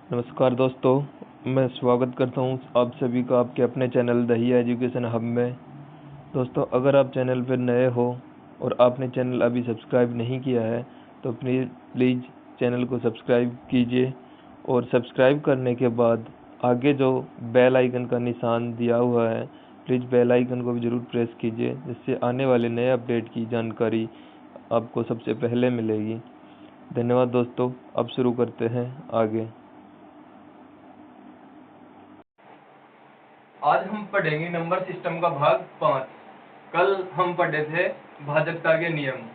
नमस्कार दोस्तों, मैं स्वागत करता हूँ आप सभी का आपके अपने चैनल दहिया एजुकेशन हब में। दोस्तों, अगर आप चैनल पर नए हो और आपने चैनल अभी सब्सक्राइब नहीं किया है तो प्लीज़ चैनल को सब्सक्राइब कीजिए और सब्सक्राइब करने के बाद आगे जो बेल आइकन का निशान दिया हुआ है, प्लीज़ बेल आइकन को भी ज़रूर प्रेस कीजिए, जिससे आने वाले नए अपडेट की जानकारी आपको सबसे पहले मिलेगी। धन्यवाद दोस्तों। अब शुरू करते हैं आगे। आज हम पढ़ेंगे नंबर सिस्टम का भाग 5। कल हम पढ़े थे भाजकता के नियम।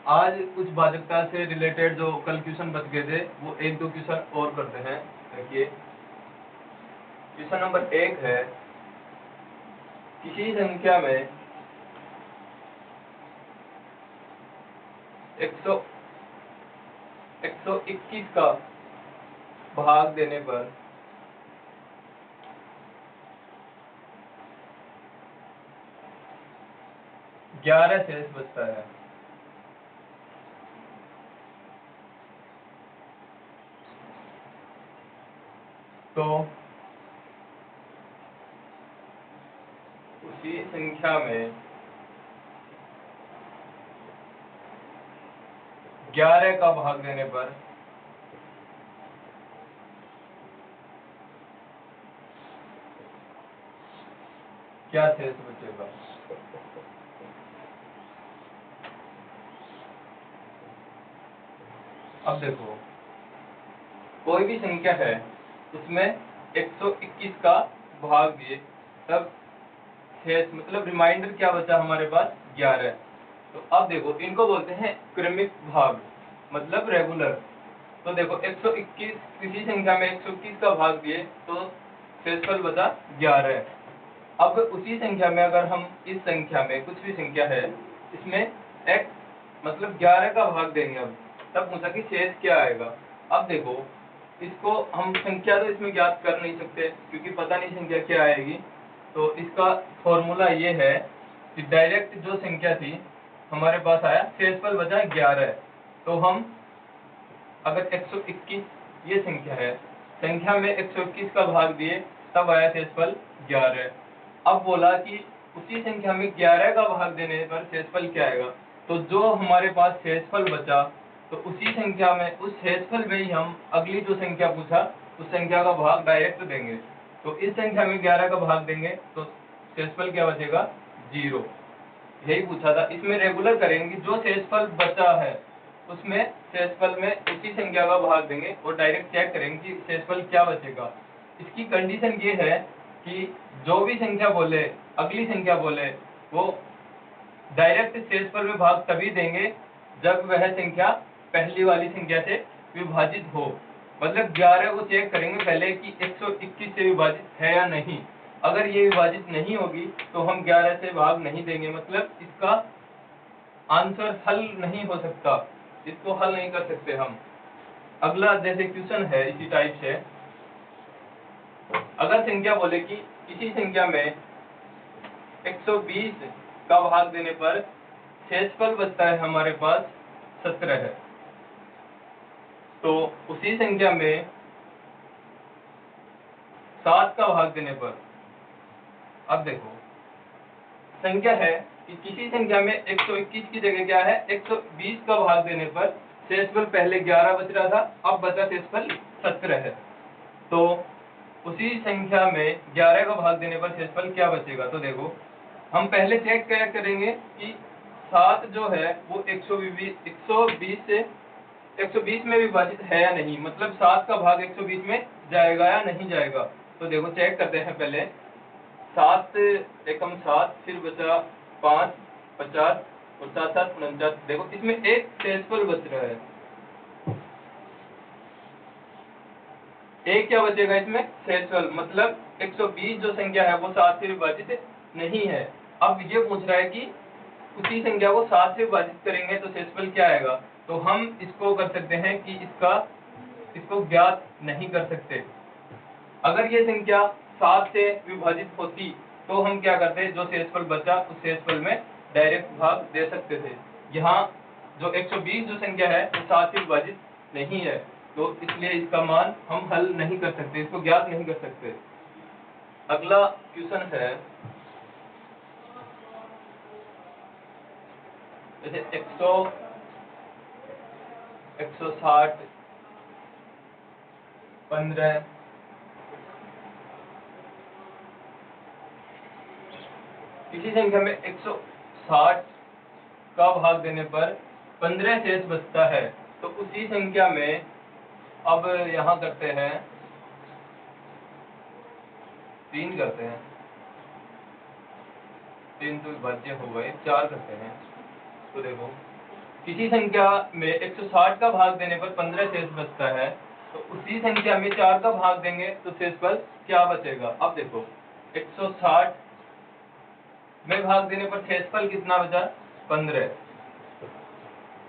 आज कुछ भाजकता से रिलेटेड जो कल क्वेश्चन बच गए थे वो एक दो क्वेश्चन और करते हैं। देखिए, क्वेश्चन नंबर 1 है, किसी संख्या में 121 का भाग देने पर ग्यारह शेष बचता है। तो उसी संख्या में 11 का भाग देने पर क्या शेष बचेगा। अब देखो, कोई भी संख्या है उसमें 121 का भाग दिए तब शेष मतलब रिमाइंडर क्या बचा हमारे पास 11। तो अब देखो, इनको बोलते हैं क्रमिक भाग मतलब रेगुलर। तो देखो 121, किसी संख्या में 121 का भाग दिए तो शेषफल बचा 11। अब उसी संख्या में अगर हम इस संख्या में कुछ भी संख्या है इसमें x मतलब 11 का भाग देंगे, अब तब पूछा कि शेष क्या आएगा। अब देखो, इसको हम संख्या तो इसमें ज्ञात कर नहीं सकते क्योंकि पता नहीं संख्या क्या आएगी। तो इसका फॉर्मूला ये है कि डायरेक्ट जो संख्या थी हमारे पास आया शेषफल बचा 11। तो हम अगर 121 ये संख्या है, संख्या में 121 का भाग दिए तब आया शेषफल 11। अब बोला कि उसी संख्या में 11 का भाग देने पर शेषफल क्या आएगा। तो जो हमारे पास शेषफल बचा तो उसी संख्या में उस शेषफल में ही हम अगली जो संख्या पूछा उस संख्या का भाग डायरेक्ट देंगे। तो इस संख्या में 11 का भाग देंगे तो शेषफल क्या बचेगा 0। यही पूछा था। इसमें रेगुलर करेंगे, जो शेषफल बचा है उसमें शेषफल में उसी संख्या का भाग देंगे और डायरेक्ट चेक करेंगे कि शेषफल क्या बचेगा। इसकी कंडीशन ये है कि जो भी संख्या बोले, अगली संख्या बोले, वो डायरेक्ट शेषफल में भाग तभी देंगे जब वह संख्या पहली वाली संख्या से विभाजित हो। मतलब 11 को चेक करेंगे पहले कि 121 से विभाजित है या नहीं। अगर ये विभाजित नहीं होगी तो हम 11 से भाग नहीं देंगे, मतलब इसका आंसर हल नहीं हो सकता, इसको हल नहीं कर सकते हम। अगला जैसे क्वेश्चन है इसी टाइप से, अगर संख्या बोले कि किसी संख्या में 120 का भाग देने पर शेषफल बचता है हमारे पास 17 है। तो उसी संख्या में 7 का भाग देने पर, अब देखो संख्या है कि किसी संख्या में 121 की जगह क्या है 120 का भाग देने पर शेषफल पहले 11 बच रहा था, अब बचा शेषफल 17 है। तो उसी संख्या में 11 का भाग देने पर शेषफल क्या बचेगा। तो देखो, हम पहले चेक क्या करेंगे कि 7 जो है वो 120 से 120 में विभाजित है या नहीं, मतलब 7 का भाग 120 में जाएगा या नहीं जाएगा। तो देखो चेक करते हैं पहले, 7 एकम 7, फिर बचा 5, 50 और 7 7 49। देखो इसमें एक शेषफल बच रहा है, एक क्या बचेगा इसमें शेषफल, मतलब 120 जो संख्या है वो 7 से विभाजित नहीं है। अब ये पूछ रहा है कि उसी संख्या को 7 से विभाजित करेंगे तो शेषफल क्या आएगा। तो हम इसको कर सकते हैं कि इसको ज्ञात नहीं कर सकते। अगर ये संख्या 7 से विभाजित होती तो हम क्या करते, जो शेषफल बचा उस शेषफल में डायरेक्ट भाग दे सकते थे। यहाँ जो 120 जो संख्या है वो 7 से विभाजित नहीं है, तो इसलिए इसका मान हम हल नहीं कर सकते, इसको ज्ञात नहीं कर सकते। अगला क्वेश्चन है जैसे 160 15 किसी संख्या में 160 का भाग देने पर 15 शेष बचता है, तो उसी संख्या में अब यहाँ करते हैं 3 करते हैं, 3 तो विभाज्य हो गए, 4 करते हैं। तो देखो किसी संख्या में 160 का भाग देने पर 15 शेष बचता है, तो उसी संख्या में 4 का भाग देंगे तो शेषफल क्या बचेगा। अब देखो 160 में भाग देने पर शेषफल कितना बचा, 15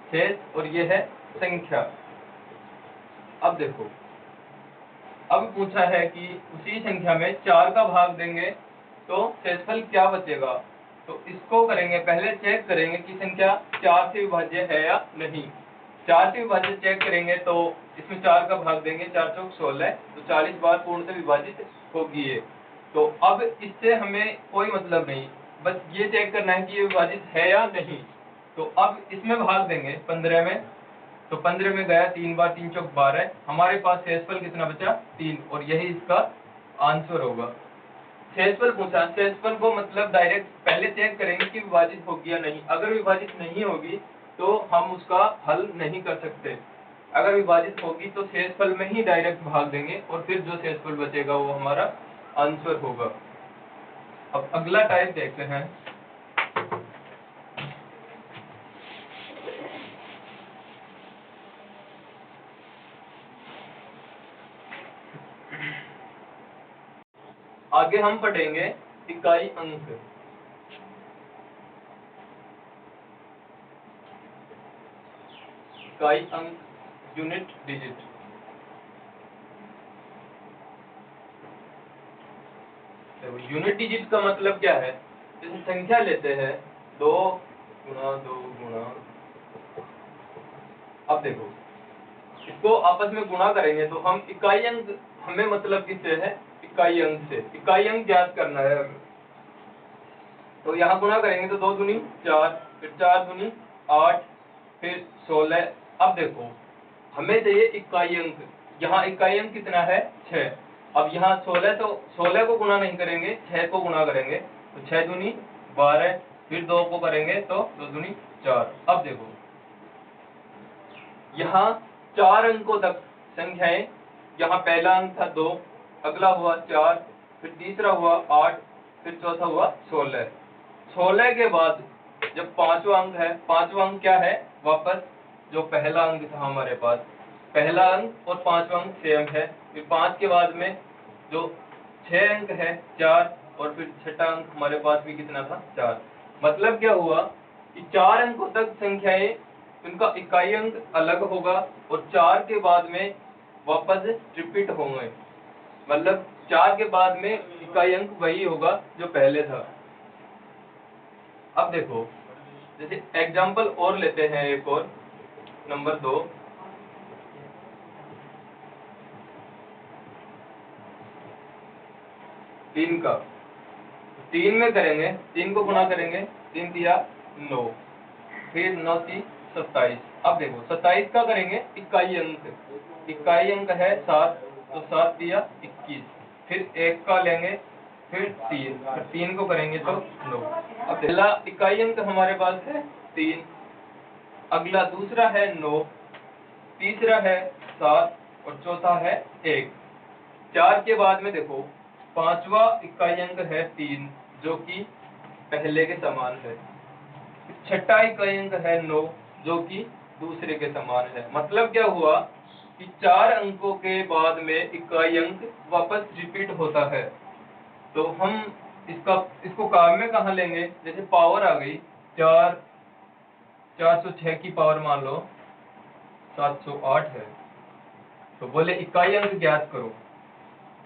शेष, और ये है संख्या। अब देखो अब पूछा है कि उसी संख्या में 4 का भाग देंगे तो शेषफल क्या बचेगा। तो इसको करेंगे, पहले चेक करेंगे कि संख्या 4 से विभाज्य है या नहीं। 4 से विभाज्य चेक करेंगे तो इसमें 4 का भाग देंगे, 4 चौक 16, तो 40 बार पूर्ण से विभाजित होगी ये। तो अब इससे हमें कोई मतलब नहीं, बस ये चेक करना है कि ये विभाजित है या नहीं। तो अब इसमें भाग देंगे 15 में, तो 15 में गया 3 बार, 3 चौक 12, हमारे पास शेषफल कितना बचा, 3, और यही इसका आंसर होगा। शेषफल पूछा, शेषफल को मतलब डायरेक्ट पहले चेक करेंगे कि विभाजित होगी या नहीं। अगर विभाजित नहीं होगी तो हम उसका हल नहीं कर सकते, अगर विभाजित होगी तो शेषफल में ही डायरेक्ट भाग देंगे और फिर जो शेषफल बचेगा वो हमारा आंसर होगा। अब अगला टाइप देखते हैं। आगे हम पढ़ेंगे इकाई अंक। इकाई अंक, यूनिट डिजिट। यूनिट डिजिट का मतलब क्या है, जैसे संख्या लेते हैं 2 गुणा 2 गुणा, अब देखो इसको आपस में गुणा करेंगे तो हम इकाई अंक, हमें मतलब किससे है, इकाई अंक से। इकाई अंक ज्ञात करना है हमें, तो यहाँ गुणा करेंगे तो 2 दूनी 4, फिर 4 दूनी 8, फिर 16। अब देखो हमें चाहिए इकाई अंक, यहाँ इकाई अंक कितना है, 6। अब यहाँ 16, तो 16 को गुणा नहीं करेंगे, 6 को गुणा करेंगे, तो 6 दूनी 12, फिर 2 को करेंगे तो 2 दूनी 4। अब देखो यहाँ 4 अंकों तक संख्याएं, यहाँ पहला अंक था 2, अगला हुआ 4, फिर तीसरा हुआ 8, फिर चौथा हुआ 16। 16 के बाद जब 5वां अंक है, 5वां अंक क्या है, वापस जो पहला अंक था हमारे पास, पहला अंक और 5वां अंक सेम है। फिर 5 के बाद में जो 6 अंक है 4, और फिर छठा अंक हमारे पास भी कितना था, 4। मतलब क्या हुआ कि 4 अंकों तक संख्याएं, उनका इकाई अंक अलग होगा और 4 के बाद में वापस रिपीट होंगे, मतलब 4 के बाद में इकाई अंक वही होगा जो पहले था। अब देखो जैसे एग्जाम्पल और लेते हैं, एक और नंबर 2, तीन का 3 में करेंगे, 3 को गुणा करेंगे, 3 दिया 9, फिर 9 × 27। अब देखो 27 का करेंगे इकाई अंक, इकाई अंक है 7, तो 7 दिया 21, फिर 1 का लेंगे, फिर 3, फिर 3 को करेंगे तो 9। अब पहला इकाई अंक हमारे पास है 3, अगला दूसरा है 9, तीसरा है 7, और चौथा है 1। 4 के बाद में देखो 5वां इकाई अंक है 3, जो कि पहले के समान है। छठा इकाई अंक है 9, जो कि दूसरे के समान है। मतलब क्या हुआ कि 4 अंकों के बाद में इकाई अंक वापस रिपीट होता है। तो हम इसको काम में कहाँ लेंगे, जैसे पावर आ गई 4, 406 की पावर मान लो 708 है, तो बोले इकाई अंक ज्ञात करो।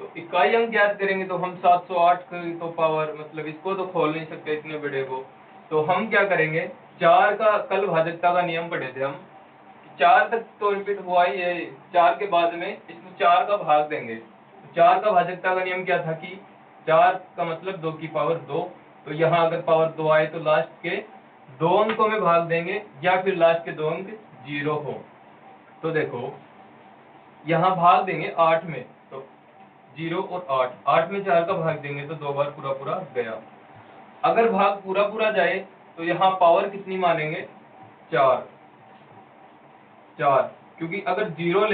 तो इकाई अंक ज्ञात करेंगे तो हम 708 की तो पावर, मतलब इसको तो खोल नहीं सकते इतने बड़े को, तो हम क्या करेंगे, 4 का कल भाजकता का नियम पढ़े थे हम, 4 तक तो रिपीट हुआ ही है, 4 के बाद में इसको 4 का भाग देंगे। 4 का भाजकता का नियम क्या था कि 4 का मतलब 2 की पावर 2, तो यहाँ अगर पावर 2 आए तो लास्ट के 2 अंकों में भाग देंगे या फिर लास्ट के 2 अंक 0 हो। तो देखो यहाँ भाग देंगे 8 में, तो 0 और 8 में 4 का भाग देंगे तो 2 बार पूरा पूरा गया। अगर भाग पूरा पूरा जाए तो यहाँ पावर कितनी मानेंगे, 4, क्योंकि अगर 0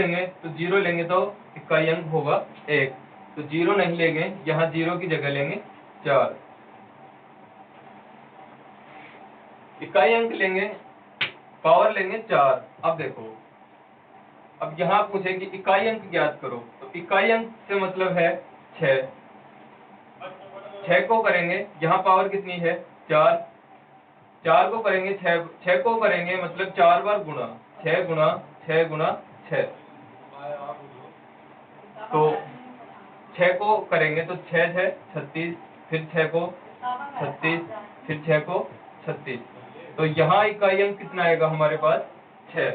लेंगे तो इकाई अंक होगा 1, तो 0 नहीं लेंगे, यहाँ 0 की जगह लेंगे 4। इकाई अंक लेंगे, पावर लेंगे 4। अब देखो, अब यहाँ पूछे कि इकाई अंक ज्ञात करो, तो इकाई अंक से मतलब है 6। 6 को करेंगे, यहाँ पावर कितनी है 4, 4 को करेंगे 6 को करेंगे मतलब 4 बार गुणा 6 गुणा 6 गुणा 6, तो 6 को करेंगे तो 6 6 36, फिर 6 को 36, फिर 6 को 36, तो यहाँ इकाई अंक कितना आएगा हमारे पास 6।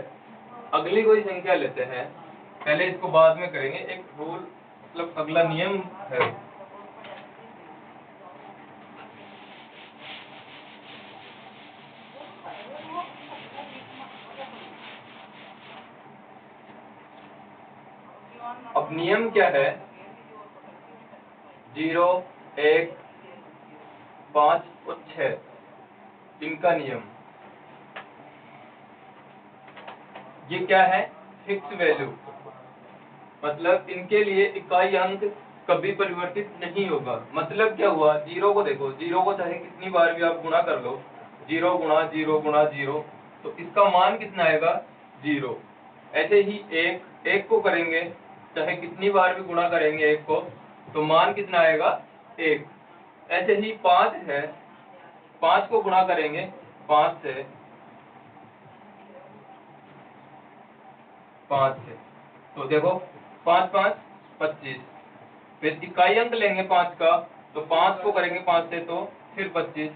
अगली कोई संख्या लेते हैं, पहले इसको बाद में करेंगे, एक रूल मतलब अगला नियम है। अब नियम क्या है, 0 1 5 और 6, इनका नियम ये क्या है, फिक्स वैल्यू, मतलब इनके लिए इकाई अंक कभी परिवर्तित नहीं होगा। मतलब क्या हुआ, 0 को देखो, 0 को चाहे कितनी बार भी आप गुणा कर लो, 0 गुणा 0 गुणा 0, तो इसका मान कितना आएगा 0। ऐसे ही 1 को करेंगे, चाहे कितनी बार भी गुणा करेंगे 1 को, तो मान कितना आएगा 1। ऐसे ही 5 है, 5 को गुणा करेंगे 5 से, तो देखो 5 5 25, फिर इकाई अंक लेंगे 5 का, तो 5 को करेंगे 5 से तो फिर 25,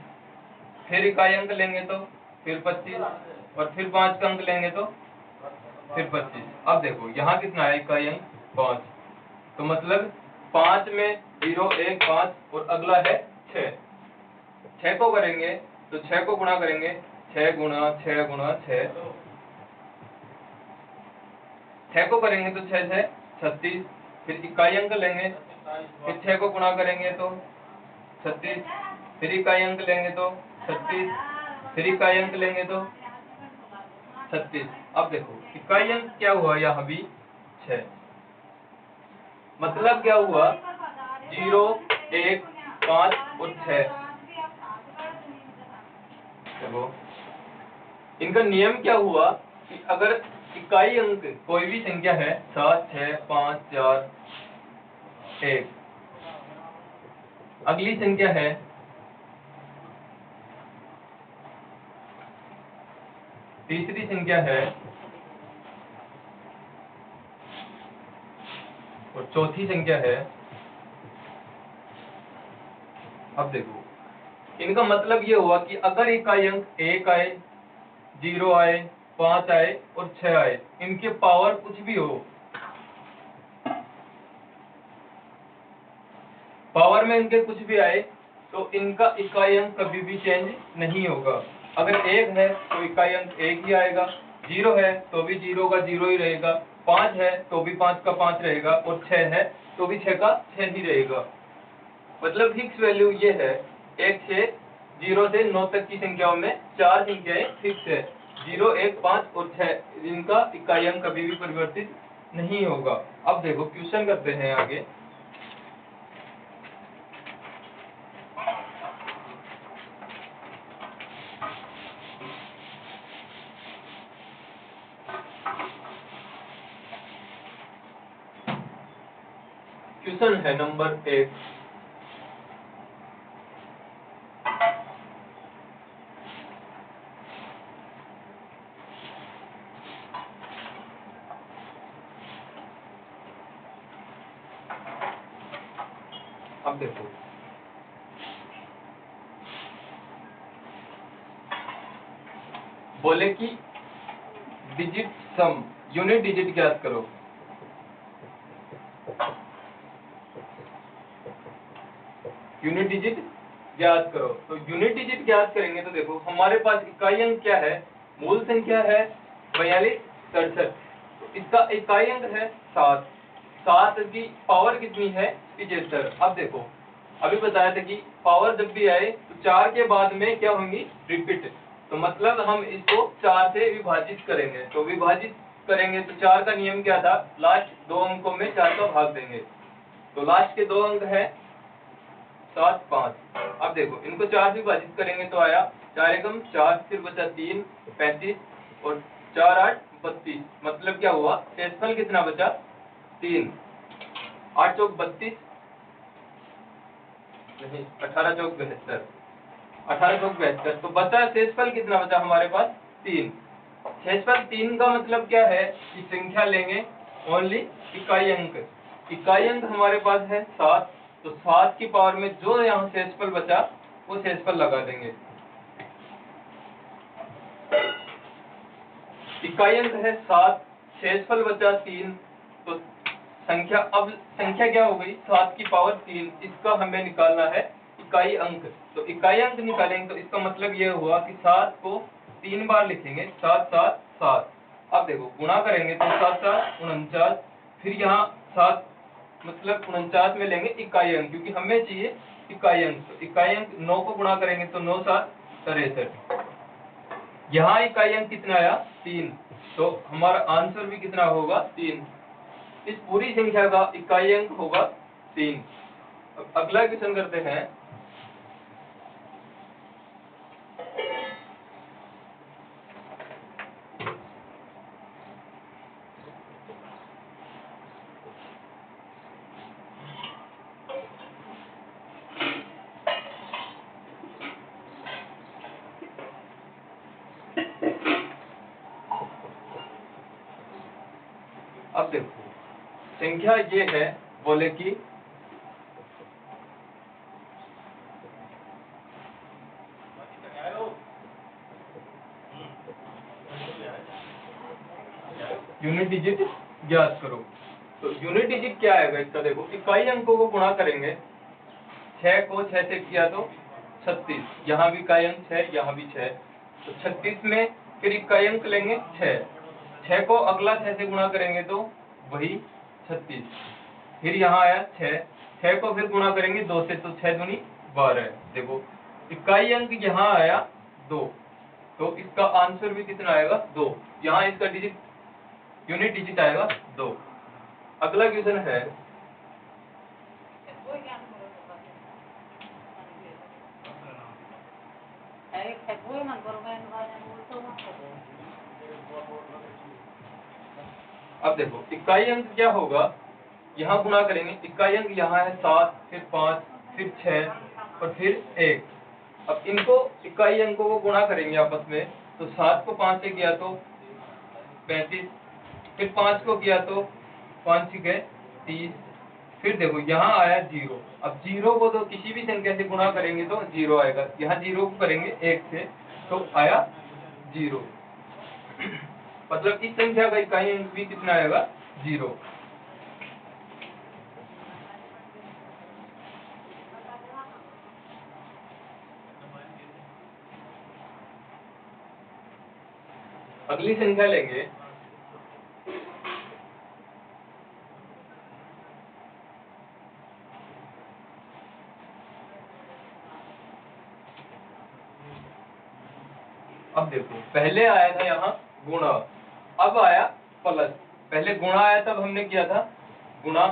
फिर इकाई अंक लेंगे तो फिर 25, और फिर 5 का अंक लेंगे तो फिर 25। अब देखो यहाँ कितना है इकाई अंक 5, तो मतलब 5 में 0 1 5 और अगला है 6। 6 को करेंगे तो 6 को गुणा करेंगे 6 गुणा 6 गुणा 6, 6 को करेंगे तो 6 6 36, फिर इकाई अंक लेंगे, फिर 6 को गुणा करेंगे तो 36, फिर इकाई अंक लेंगे तो 36, फिर इकाई अंक लेंगे तो 36। अब देखो इकाई अंक क्या हुआ यहाँ भी 6, मतलब क्या हुआ 0 1 5 और 6। देखो इनका नियम क्या हुआ कि अगर इकाई अंक कोई भी संख्या है 7 6 5 4 1, अगली संख्या है तीसरी संख्या है और चौथी संख्या है। अब देखो इनका मतलब ये हुआ कि अगर इकाई अंक 1 आए 0 आए 5 आए और 6 आए, इनके पावर कुछ भी हो, पावर में इनके कुछ भी आए तो इनका इकाई अंक कभी भी चेंज नहीं होगा। अगर 1 है तो इकाई अंक 1 ही आएगा, 0 है तो भी 0 का 0 ही रहेगा, 5 है तो भी 5 का 5 रहेगा, और 6 है तो भी 6 का 6 ही रहेगा। मतलब फिक्स वैल्यू ये है, 1 से 0 से 9 तक की संख्याओं में 4 संख्याएं फिक्स है, 0 1 5 और 6, जिनका इकाई अंक कभी भी परिवर्तित नहीं होगा। अब देखो क्वेश्चन करते हैं आगे। क्वेश्चन है नंबर 1, अब देखो बोले कि डिजिट सम, यूनिट डिजिट ज्ञात करो। यूनिट डिजिट ज्ञात करो। तो यूनिट डिजिट ज्ञात करेंगे तो देखो हमारे पास इकाई अंक क्या है, मूल संख्या है 4267, तो इसका इकाई अंक है 7, 7 की पावर कितनी है 75। अब देखो अभी बताया था कि पावर जब भी आए तो 4 के बाद में क्या होंगी, रिपीट, तो मतलब हम इसको 4 से विभाजित करेंगे। तो विभाजित करेंगे तो 4 का नियम क्या था, लास्ट 2 अंकों में 4 का भाग देंगे। तो लास्ट के 2 अंक है 7, 5। अब देखो इनको 4 से विभाजित करेंगे तो आया 4 एकम 4, फिर बचा 3, 35 और 4 8 32। मतलब क्या हुआ, शेषफल कितना बचा, 3। 8 चौक 32, नहीं 18 चौक 72, 18 चौक 72। तो बचा शेषफल कितना बचा हमारे पास, 3। शेषफल 3 का मतलब क्या है कि संख्या लेंगे ओनली इकाई अंक। इकाई अंक हमारे पास है 7, तो 7 की पावर में जो यहाँ शेषफल बचा वो शेषफल लगा देंगे। इकाई अंक है 7, शेषफल बचा 3, तो संख्या, अब संख्या क्या हो गई, 7 की पावर 3, इसका हमें निकालना है इकाई अंक। तो इकाई अंक निकालेंगे तो इसका मतलब ये हुआ कि 7 को 3 बार लिखेंगे, 7 7 7। अब देखो गुणा करेंगे तो 7 7 49, फिर यहाँ 7 मतलब 49 में लेंगे इकाई अंक, क्योंकि हमें चाहिए इकाई अंक। तो इकाई अंक 9 को गुणा करेंगे तो 9 7 63। यहाँ इकाई अंक कितना आया, 3, तो हमारा आंसर भी कितना होगा, 3। इस पूरी संख्या का इकाई अंक होगा 3। अब अगला क्वेश्चन करते हैं। अब देखो संख्या ये है, बोले कि यूनिट डिजिट ज्ञात करो। तो यूनिट डिजिट क्या आएगा इसका, देखो इकाई अंकों को गुणा करेंगे, 6 को 6 से किया तो 36, यहाँ भी इकाई अंक 6, यहाँ भी 6, तो 36 में फिर इकाई अंक लेंगे 6, 6 को अगला 6 से गुणा करेंगे तो वही 36, फिर यहाँ आया 6, 6 को फिर गुणा करेंगे 2 से तो 6 दूनी 12। देखो इकाई अंक यहाँ आया 2, तो इसका आंसर भी कितना आएगा, 2। यहाँ इसका डिजिट, यूनिट डिजिट आएगा 2। अगला क्वेश्चन है, अब देखो इकाई अंक क्या होगा, यहाँ गुणा करेंगे, इकाई अंक यहाँ है 7, फिर 5, फिर 6 और फिर 1। अब इनको इकाई अंकों को गुणा करेंगे आपस में, तो 7 को 5 से किया तो 35, फिर 5 को किया तो 5 6 30, फिर देखो यहाँ आया 0। अब 0 को तो किसी भी संख्या से गुणा करेंगे तो 0 आएगा, यहाँ 0 को करेंगे 1 से तो आया 0। मतलब इस संख्या का इकाई अंक भी कितना आएगा, 0। अगली संख्या लेंगे, अब देखो पहले आया था यहाँ गुणा, अब आया प्लस। पहले गुणा आया तब हमने किया था गुणा,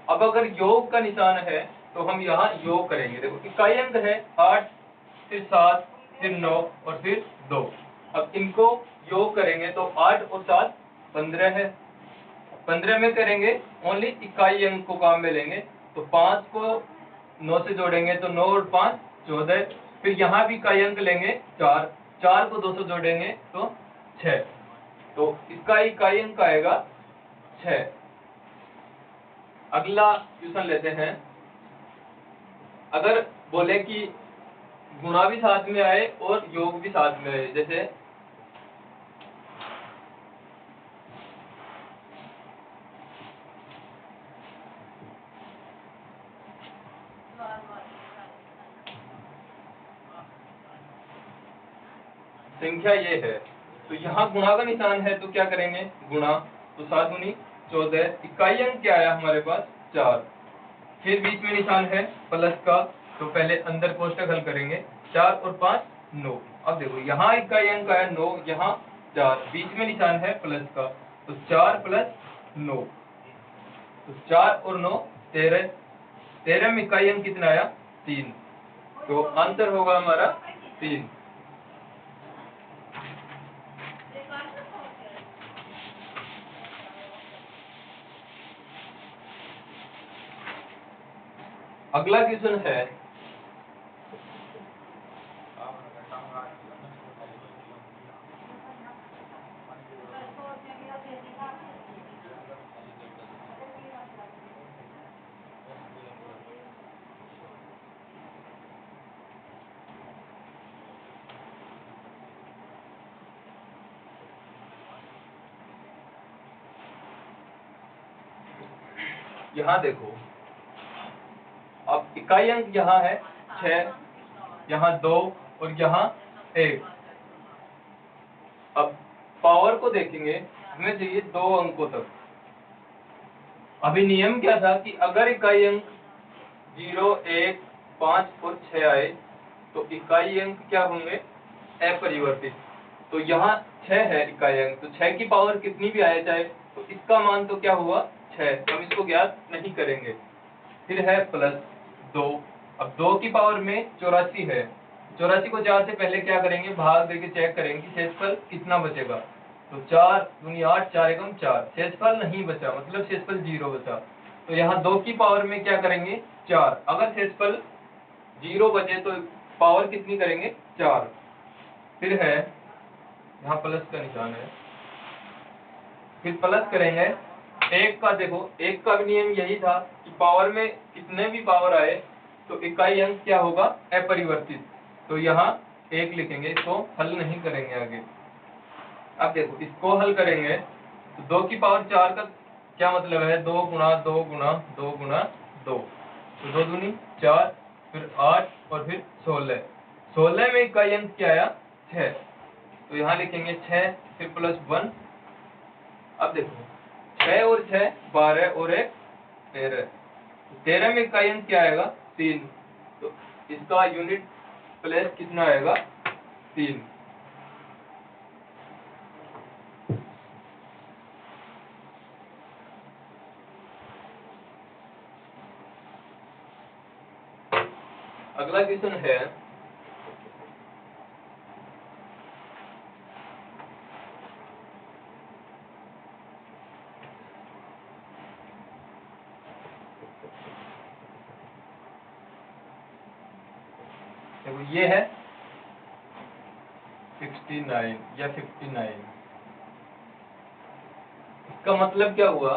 अब अगर योग का निशान है तो हम यहाँ योग करेंगे। देखो इकाई अंक है 8, फिर 7, फिर 9 और फिर 2। अब इनको योग करेंगे तो 8 और 7 15 है, 15 में करेंगे ओनली इकाई अंक को काम में लेंगे, तो 5 को 9 से जोड़ेंगे तो 9 और 5 14, फिर यहाँ भी इकाई अंक लेंगे 4, 4 को 2 से जोड़ेंगे तो 6, तो इसका इकाई अंक आएगा 6। अगला क्वेश्चन लेते हैं, अगर बोले कि गुणा भी साथ में आए और योग भी साथ में आए, जैसे संख्या ये है, तो यहाँ गुणा का निशान है, तो क्या करेंगे गुणा, तो 7 दूनी 14, इकाई अंक क्या आया हमारे पास 4, फिर बीच में निशान है प्लस का, तो पहले अंदर कोष्टक हल करेंगे, 4 और 5 9। अब देखो यहाँ इकाई अंक आया 9, यहाँ 4, बीच में निशान है प्लस का, तो 4 प्लस 9, तो 4 और 9 13, 13 में इकाई अंक कितना आया 3, तो आंसर होगा हमारा 3। अगला क्वेश्चन है, यहाँ देखो, अब इकाई अंक यहाँ है 6, यहाँ 2 और यहाँ 1। अब पावर को देखेंगे, हमें चाहिए 2 अंकों तक। अभी नियम क्या था कि अगर इकाई अंक 0, 1, 5 और 6 आए तो इकाई अंक क्या होंगे अपरिवर्तित। तो यहाँ 6 है इकाई अंक, तो 6 की पावर कितनी भी आए चाहे, तो इसका मान तो क्या हुआ 6, हम इसको ज्ञात नहीं करेंगे। फिर है प्लस 2, अब 2 की पावर में 84 है, 84 को 4 से पहले क्या करेंगे भाग देके चेक करेंगे कि शेषफल कितना बचेगा, तो 4 दूनी 8, 4 एकम 4, शेषफल नहीं बचा, मतलब शेषफल 0 बचा। तो यहाँ 2 की पावर में क्या करेंगे 4, अगर शेषफल 0 बचे तो पावर कितनी करेंगे 4। फिर है यहाँ प्लस का निशान है, फिर प्लस करेंगे 1 का, देखो 1 का भी नियम यही था कि पावर में कितने भी पावर आए तो इकाई अंक क्या होगा अपरिवर्तित। तो यहाँ 1 लिखेंगे, इसको हल नहीं करेंगे आगे। अब देखो इसको हल करेंगे तो 2 की पावर 4 का क्या मतलब है 2 गुणा 2 गुणा 2 गुणा 2, तो 2 दूनी 4, फिर 8 और फिर 16, 16 में इकाई अंक क्या आया 6, तो यहाँ लिखेंगे 6, फिर प्लस 1। अब देखो 6 और 6 12 और 1 13, 13 में इकाई अंक क्या आएगा 3, तो इसका यूनिट प्लेस कितना आएगा 3। अगला क्वेश्चन है, देखो ये है 69 या 59, इसका मतलब क्या हुआ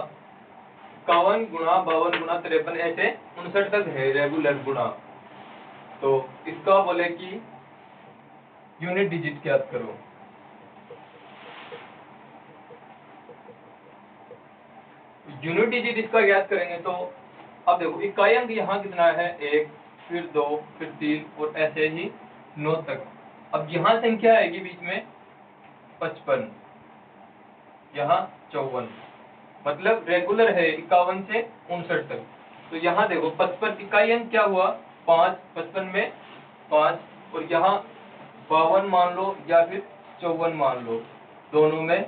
51 गुणा 52 गुणा 53 ऐसे 59 तक है रेगुलर गुणा। तो इसका बोले कि यूनिट डिजिट ज्ञात करो। यूनिट डिजिट इसका ज्ञात करेंगे तो अब देखो इकाई अंक यहाँ कितना है 1, फिर 2, फिर 3 और ऐसे ही 9 तक। अब यहाँ संख्या आएगी बीच में 55, यहाँ 54, मतलब रेगुलर है 51 से 59 तक। तो यहाँ देखो 55 इकाई अंक क्या हुआ 5, 55 में 5, और यहाँ 52 मान लो या फिर 54 मान लो, दोनों में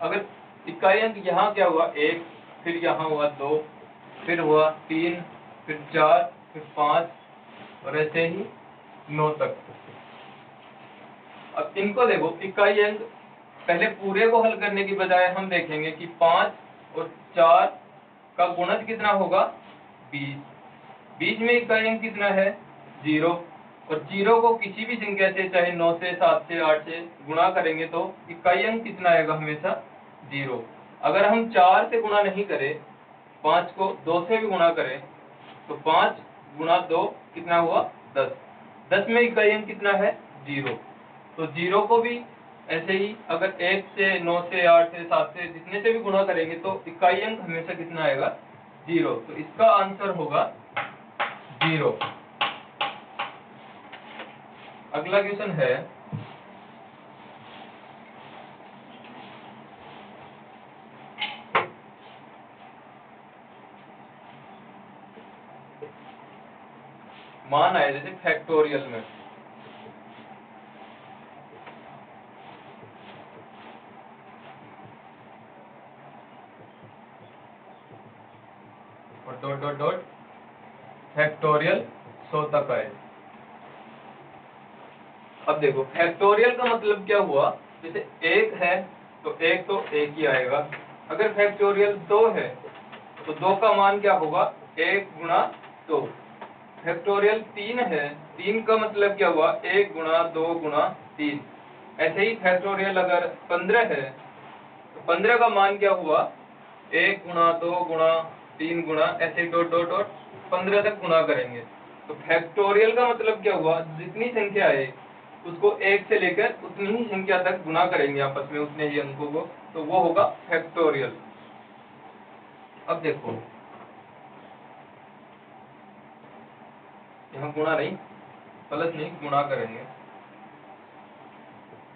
अगर इकाई अंक यहाँ क्या हुआ 1, फिर यहाँ हुआ 2, फिर हुआ 3, फिर 4, फिर 5 और ऐसे ही 9 तक। अब इनको देखो इकाई अंक पहले पूरे को हल करने की बजाय हम देखेंगे कि 5 और 4 का गुणज कितना होगा 20, बीच में इकाई अंक कितना है 0, और 0 को किसी भी संख्या से चाहे 9 से 7 से 8 से गुणा करेंगे तो इकाई अंक कितना आएगा हमेशा 0। अगर हम 4 से गुणा नहीं करें, 5 को 2 से भी गुणा करें तो 5 गुणा 2 कितना हुआ 10, 10 में इकाई अंक कितना है 0। तो 0 को भी ऐसे ही अगर 1 से 9 से 8 से 7 से जितने से भी गुणा करेंगे तो इकाई अंक हमेशा कितना आएगा 0। तो इसका आंसर होगा 0। अगला क्वेश्चन है मान आए जैसे फैक्टोरियल में, और डॉट डॉट डॉट फैक्टोरियल 100 तक आए। अब देखो फैक्टोरियल का मतलब क्या हुआ, जैसे 1 है तो 1 तो 1 ही आएगा। अगर फैक्टोरियल 2 है तो 2 का मान क्या होगा, 1 गुणा 2। फैक्टोरियल 3 है, 3 का मतलब क्या हुआ, 1 गुणा 2 गुणा 3। ऐसे ही फैक्टोरियल अगर 15 है तो 15 का मान क्या हुआ, 1 गुणा 2 गुणा 3 गुणा, ऐसे ही डॉट डॉट डॉट 15 तक गुणा करेंगे। तो फैक्टोरियल का मतलब क्या हुआ, जितनी संख्या है उसको 1 से लेकर उतनी ही संख्या तक गुणा करेंगे आपस में, उतने ही अंकों को, तो वो होगा फैक्टोरियल। अब देखो यहाँ गुणा नहीं, प्लस नहीं, गुणा करेंगे।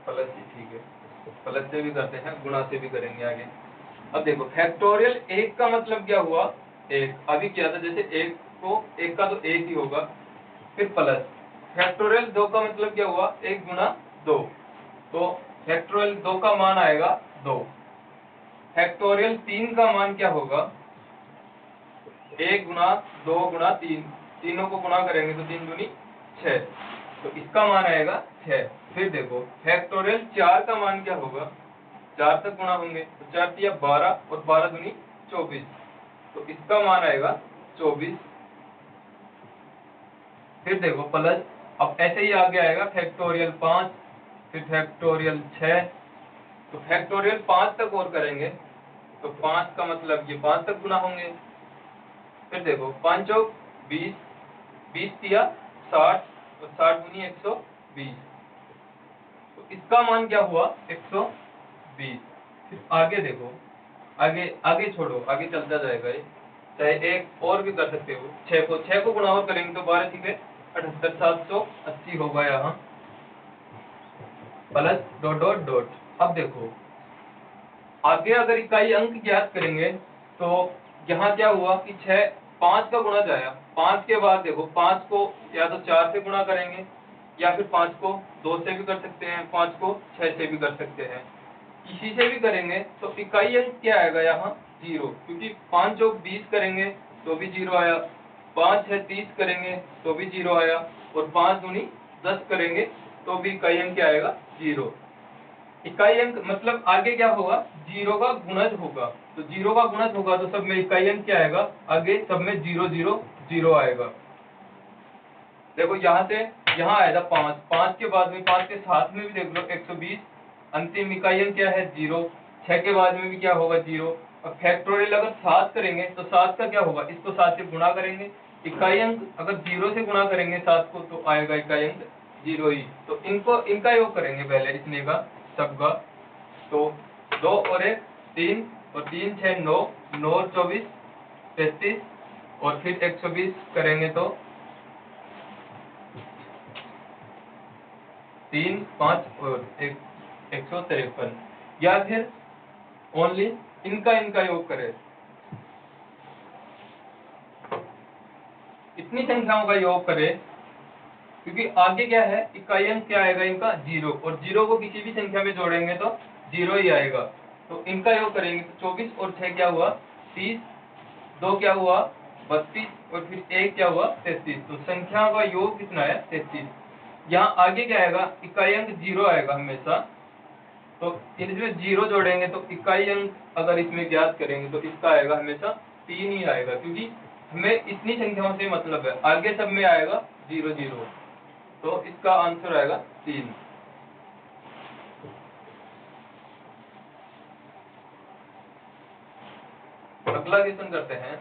प्लस ही ठीक है, प्लस से भी करते हैं, गुणा से भी करेंगे आगे। अब देखो फैक्टोरियल 1 का मतलब क्या हुआ, 1 अभी क्या था, जैसे 1 को 1 का तो 1 ही होगा, फिर प्लस। फैक्टोरियल 2 का मतलब क्या हुआ, 1 गुणा 2, तो फैक्टोरियल 2 का मान आएगा 2। फैक्टोरियल 3 का मान क्या होगा, 1 गुणा 2 गुणा 3, तीनों को गुणा करेंगे तो 3 दूनी 6, तो इसका मान आएगा 6। फिर देखो फैक्टोरियल 4 का मान क्या होगा, 4 तक गुणा होंगे तो 4 तिया 12 और 12 दूनी 24, तो इसका मान आएगा 24। फिर देखो प्लस, अब ऐसे ही आगे आएगा फैक्टोरियल 5, फिर फैक्टोरियल 6, तो फैक्टोरियल 5 तक और करेंगे तो 5 का मतलब ये 5 तक गुना होंगे। फिर देखो 5 चौक 20, 20 तिया 60 और 60 दूनी 120, तो इसका मान क्या हुआ, 120। फिर आगे देखो, आगे आगे छोड़ो, आगे चलता जाएगा ये, चाहे एक और भी कर सकते हो। 6 को गुणा और करेंगे तो 12 ठीक है 78, 780 होगा यहाँ, प्लस डॉट डॉट डॉट। अब देखो आगे अगर इकाई अंक ज्ञात करेंगे तो यहाँ क्या हुआ कि 6 5 का गुणा जाया, 5 के बाद देखो 5 को या तो 4 से गुणा करेंगे या फिर 5 को 2 से भी कर सकते हैं, 5 को 6 से भी कर सकते हैं, किसी से भी करेंगे तो इकाई अंक क्या आएगा यहाँ 0, क्योंकि 5 चौक 20 करेंगे तो भी 0 आया, 5 6 30 करेंगे तो भी 0 आया, और 5 दूनी 10 करेंगे तो भी इकाई अंक क्या आएगा 0। इकाई अंक मतलब आगे क्या होगा, 0 का गुणज होगा, तो 0 का गुणज होगा तो सब में इकाई अंक क्या आएगा, आगे सब में 0 0 0 आएगा। देखो यहाँ से यहाँ आएगा 5, 5 के बाद में 5 के साथ में भी देख लो 120, अंतिम इकाई अंक क्या है 0, 6 के बाद में भी क्या होगा 0। अब फैक्टोरियल अगर 7 करेंगे तो 7 का क्या होगा, इसको 7 से गुणा करेंगे, इकाई अंक अगर 0 से गुणा करेंगे 7 को तो आएगा इकाई अंक 0 ही, तो इनका योग करेंगे पहले इसमें का सबका, तो 2 और 1 3 और 3 6 9, 9 और 24 33, और फिर 120 करेंगे तो 3 5 और 153, या फिर ओनली इनका योग करें, इतनी संख्याओं का योग करें, क्योंकि आगे क्या है इकाई अंक क्या आएगा इनका 0, और 0 को किसी भी संख्या में जोड़ेंगे तो 0 ही आएगा, तो इनका योग करेंगे तो 24 और 6 क्या हुआ 30, 2 क्या हुआ 32, और फिर 1 क्या हुआ 33, तो संख्या का योग कितना है 33। यहाँ आगे क्या आएगा, इकाई अंक 0 आएगा हमेशा, तो इसमें 0 जोड़ेंगे तो इकाई अंक अगर इसमें ज्ञात करेंगे तो इसका आएगा हमेशा 3 ही आएगा, क्योंकि हमें इतनी संख्याओं से मतलब है, आगे सब में आएगा 0 0, तो इसका आंसर आएगा 3। अगला क्वेश्चन करते हैं,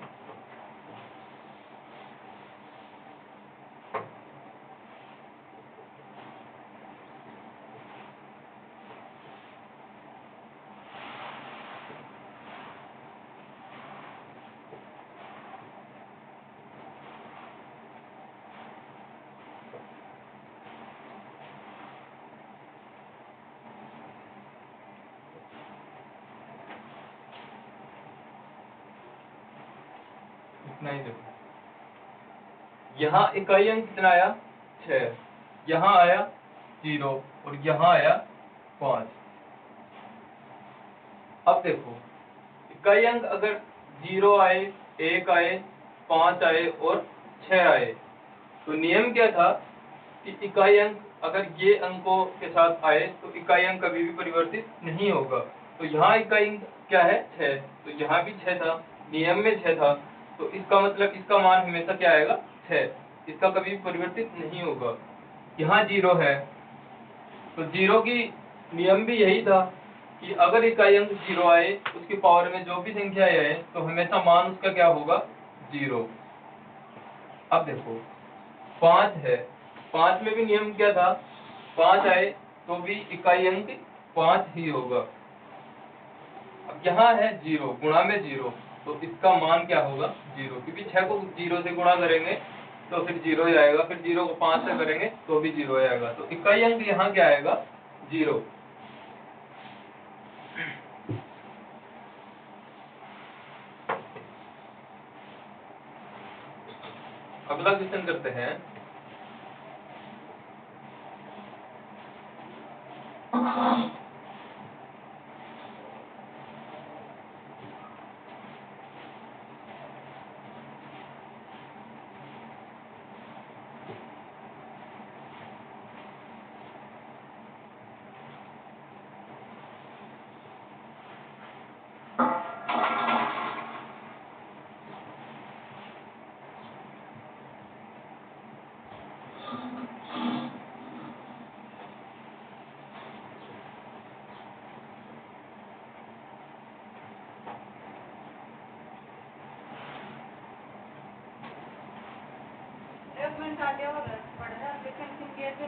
इतना ही देखो, यहाँ इकाई अंक कितना आया 6, यहाँ आया 0 और यहाँ आया 5। अब देखो इकाई अंक अगर 0 आए, 1 आए, 5 आए और 6 आए तो नियम क्या था कि इकाई अंक अगर ये अंकों के साथ आए तो इकाई अंक कभी भी परिवर्तित नहीं होगा। तो यहाँ इकाई अंक क्या है 6, तो यहाँ भी 6 था, नियम में 6 था, तो इसका मतलब इसका मान हमेशा क्या आएगा 6, इसका कभी भी परिवर्तित नहीं होगा। यहाँ 0 है तो 0 की नियम भी यही था कि अगर इकाई अंक 0 आए उसके पावर में जो भी संख्या आए तो हमेशा मान उसका क्या होगा 0। अब देखो 5 है, 5 में भी नियम क्या था, 5 आए तो भी इकाई अंक 5 ही होगा। अब यहाँ है 0 गुणा में 0 तो इसका मान क्या होगा 0, क्योंकि 6 को 0 से गुणा करेंगे तो फिर 0 ही आएगा, फिर 0 को 5 से करेंगे तो भी 0 आएगा, तो इकाई अंक यहाँ क्या आएगा 0। अगला क्वेश्चन करते हैं।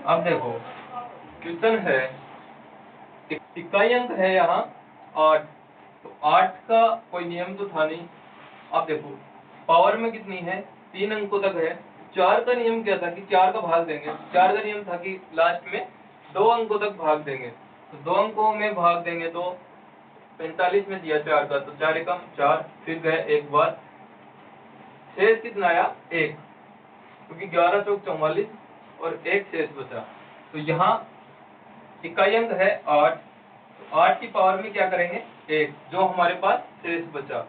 अब देखो क्वेश्चन है, इकाई अंक है यहाँ 8, तो 8 का कोई नियम तो था नहीं। अब देखो पावर में कितनी है 3 अंकों तक है, 4 का नियम क्या था कि 4 का भाग देंगे, 4 का नियम था कि लास्ट में 2 अंकों तक भाग देंगे, तो 2 अंकों में भाग देंगे तो 45 में दिया 4 का, तो 4 एकम 4, फिर गए एक बार, शेष कितना आया 1, क्योंकि 11 चौक 44 और 1 शेष बचा। तो यहाँ इकाई अंक है 8, तो 8 की पावर में क्या करेंगे 1, जो हमारे पास शेष बचा,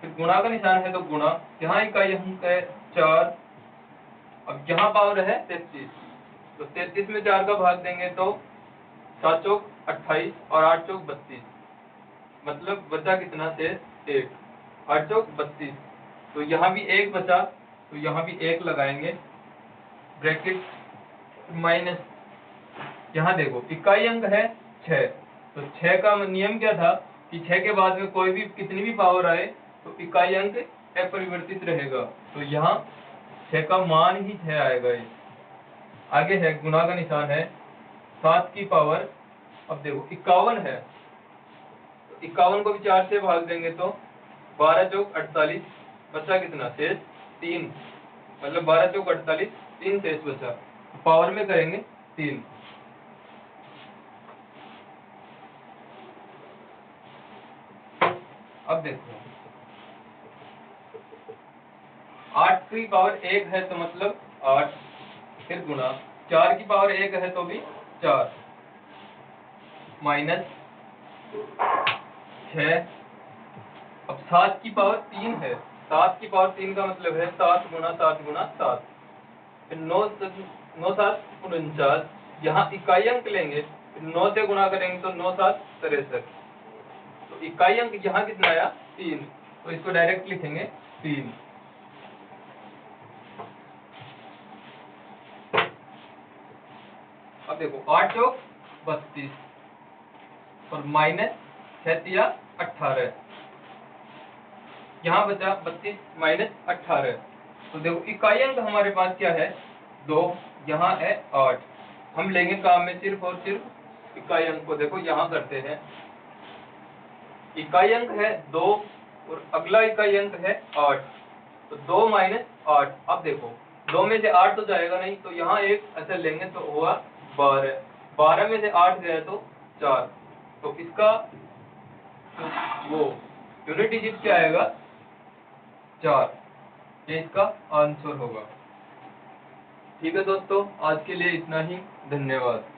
फिर गुणा का निशान है तो गुणा, यहाँ इकाई अंक है 4, अब यहाँ पावर है 33, तो 33 में 4 का भाग देंगे तो 7 चौक 28 और 8 चौक 32, मतलब बचा कितना शेष 1, 8 चौक 32, तो यहाँ भी 1 बचा, तो यहाँ भी 1 लगाएंगे ब्रैकेट माइनस, यहाँ देखो इकाई अंक है 6, तो 6 का नियम क्या था कि 6 के बाद में कोई भी कितनी भी पावर आए तो इकाई अंक अपरिवर्तित रहेगा, तो यहाँ 6 का मान ही 6 आएगा ये। आगे है गुणा का निशान है 7 की पावर, अब देखो 51 है, तो 51 को भी 4 से भाग देंगे तो 12 चौक 48, बचा कितना शेष 3, मतलब 12 चौक 48, 3 शेष बचा, पावर में करेंगे 3। अब देखो 8 की पावर 1 है तो मतलब 8, फिर गुणा, 4 की पावर 1 है तो भी 4, माइनस 6, अब 7 की पावर 3 है, 7 की पावर 3 का मतलब है 7 गुणा 7 गुणा 7, फिर 9 7 49, यहाँ इकाई अंक लेंगे, फिर 9 से गुणा करेंगे तो 9 7 63, तो इकाई अंक यहाँ कितना आया 3, तो इसको डायरेक्ट लिखेंगे 3। अब देखो 8 चौक 32 और माइनस 6 18, यहाँ बचा 32 माइनस 18, तो देखो इकाई अंक हमारे पास क्या है 2, यहाँ है 8, हम लेंगे काम में सिर्फ और सिर्फ इकाई अंक को। देखो यहाँ करते हैं, इकाई अंक है 2 और अगला इकाई अंक है 8, तो 2 माइनस 8, अब देखो 2 में से 8 तो जाएगा नहीं, तो यहाँ एक ऐसे लेंगे तो हुआ 12, 12 में से 8 गया तो 4, तो इसका वो यूनिट डिजिट क्या आएगा 4। ये इसका आंसर होगा। ठीक है दोस्तों, आज के लिए इतना ही। धन्यवाद।